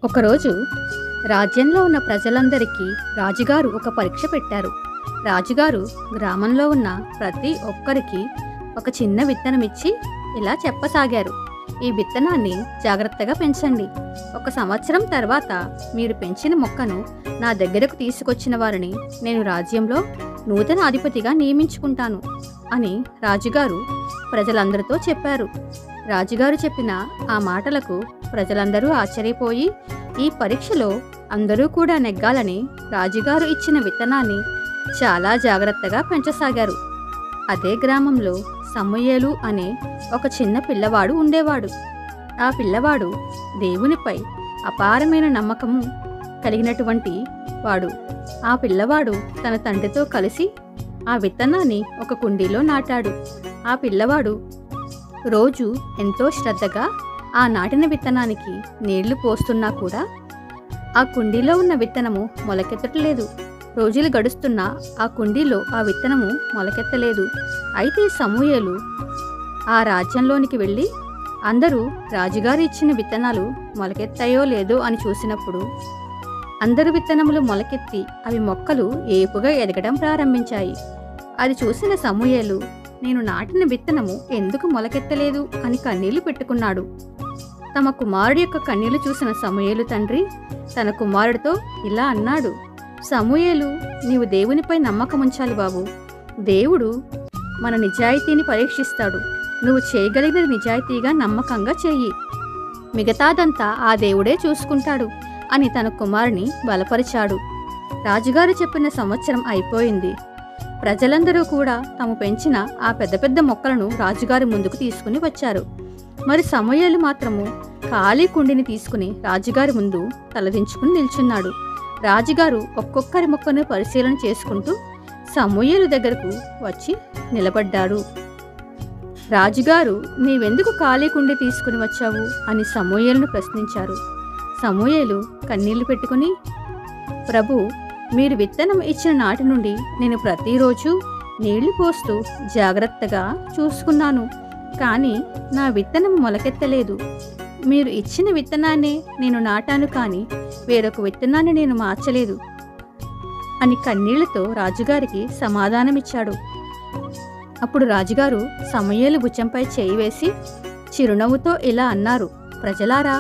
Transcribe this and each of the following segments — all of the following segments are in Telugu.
ఒకరోజు రాజ్యంలో ఉన్న ప్రజలందరికీ రాజుగారు ఒక పరీక్ష పెట్టారు. రాజుగారు గ్రామంలో ఉన్న ప్రతి ఒక్కరికి ఒక చిన్న విత్తనం ఇచ్చి ఇలా చెప్పసాగారు. ఈ విత్తనాన్ని జాగ్రత్తగా పెంచండి. 1 సంవత్సరం తర్వాత మీరు పెంచిన మొక్కను నా దగ్గరకు తీసుకొచ్చిన వారిని నేను రాజ్యంలో నూతన అధిపతిగా నియమించుకుంటాను అని రాజుగారు ప్రజలందరితో చెప్పారు. రాజుగారు చెప్పిన ఆ మాటలకు ప్రజలందరూ ఆశ్చర్యపోయి ఈ పరీక్షలో అందరూ కూడా నెగ్గాలని రాజుగారు ఇచ్చిన విత్తనాన్ని చాలా జాగ్రత్తగా పెంచసాగారు. అదే గ్రామంలో సమూయేలు అనే ఒక చిన్న పిల్లవాడు ఉండేవాడు. ఆ పిల్లవాడు దేవునిపై అపారమైన నమ్మకము కలిగినటువంటి వాడు. ఆ పిల్లవాడు తన తండ్రితో కలిసి ఆ విత్తనాన్ని ఒక కుండీలో నాటాడు. ఆ పిల్లవాడు రోజు ఎంతో శ్రద్ధగా ఆ నాటిన విత్తనానికి నీళ్లు పోస్తున్నా కూడా ఆ కుండీలో ఉన్న విత్తనము మొలకెత్తలేదు. రోజులు గడుస్తున్నా ఆ కుండీలో ఆ విత్తనము మొలకెత్తలేదు. అయితే సమూయేలు ఆ రాజ్యంలోనికి వెళ్ళి అందరూ రాజుగారు ఇచ్చిన విత్తనాలు మొలకెత్తాయో లేదో అని చూసినప్పుడు అందరు విత్తనములు మొలకెత్తి అవి మొక్కలు ఏపుగా ఎదగడం ప్రారంభించాయి. అది చూసిన సమూయేలు నేను నాటిన విత్తనము ఎందుకు మొలకెత్తలేదు అని కన్నీళ్లు పెట్టుకున్నాడు. తమ కుమారుడి యొక్క కన్నీళ్లు చూసిన సమూయేలు తండ్రి తన కుమారుడితో ఇలా అన్నాడు, సమూయేలు, నీవు దేవునిపై నమ్మకం ఉంచాలి బాబు. దేవుడు మన నిజాయితీని పరీక్షిస్తాడు. నువ్వు చేయగలిగిన నిజాయితీగా నమ్మకంగా చెయ్యి. మిగతాదంతా ఆ దేవుడే చూసుకుంటాడు అని తన కుమారుని బలపరిచాడు. రాజుగారు చెప్పిన సంవత్సరం అయిపోయింది. ప్రజలందరూ కూడా తాము పెంచిన ఆ పెద్ద పెద్ద మొక్కలను రాజుగారి ముందుకు తీసుకుని వచ్చారు. మరి సమూయేలు మాత్రము ఖాళీ కుండిని తీసుకుని రాజుగారి ముందు తలదించుకుని నిల్చున్నాడు. రాజుగారు ఒక్కొక్కరి మొక్కను పరిశీలన చేసుకుంటూ సమూయేలు దగ్గరకు వచ్చి నిలబడ్డాడు. రాజుగారు, నీవెందుకు ఖాళీ కుండి తీసుకుని వచ్చావు అని సమూయేలును ప్రశ్నించారు. సమూయేలు కన్నీళ్లు పెట్టుకుని, ప్రభు, మీరు విత్తనం ఇచ్చిన నాటి నుండి నేను ప్రతిరోజు నీళ్లు పోస్తూ జాగ్రత్తగా చూసుకున్నాను. కానీ నా విత్తనం మొలకెత్తలేదు. మీరు ఇచ్చిన విత్తనాన్నే నేను నాటాను, కానీ వేరొక విత్తనాన్ని నేను మార్చలేదు అని కన్నీళ్లతో రాజుగారికి సమాధానమిచ్చాడు. అప్పుడు రాజుగారు సమూయేలు భుజంపై చేయి వేసి చిరునవ్వుతో ఇలా అన్నారు, ప్రజలారా,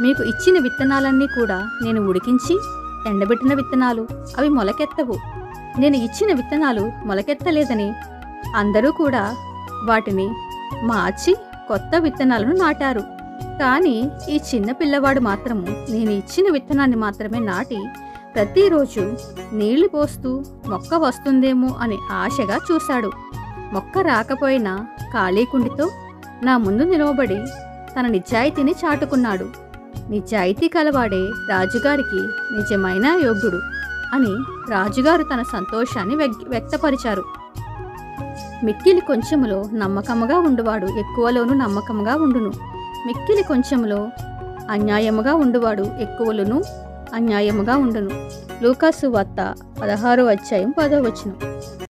మీకు ఇచ్చిన విత్తనాలన్నీ కూడా నేను ఉడికించి ఎండబెట్టిన విత్తనాలు. అవి మొలకెత్తవు. నేను ఇచ్చిన విత్తనాలు మొలకెత్తలేదని అందరూ కూడా వాటిని మార్చి కొత్త విత్తనాలను నాటారు. కానీ ఈ చిన్న పిల్లవాడు మాత్రము నేను ఇచ్చిన విత్తనాన్ని మాత్రమే నాటి ప్రతిరోజు నీళ్లు పోస్తూ మొక్క వస్తుందేమో అని ఆశగా చూశాడు. మొక్క రాకపోయినా ఖాళీ కుండితో నా ముందు నిలవబడి తన నిజాయితీని చాటుకున్నాడు. నిజాయితీ కలవాడే రాజుగారికి నిజమైన యోగ్యుడు అని రాజుగారు తన సంతోషాన్ని వ్యక్తపరిచారు. మిక్కిలి కొంచెములో నమ్మకముగా ఉండువాడు ఎక్కువలోనూ నమ్మకముగా ఉండును. మిక్కిలి కొంచెములో అన్యాయముగా ఉండువాడు ఎక్కువలోనూ అన్యాయముగా ఉండును. లూకాసు వార్త 16వ అధ్యాయం 10వ వచనం.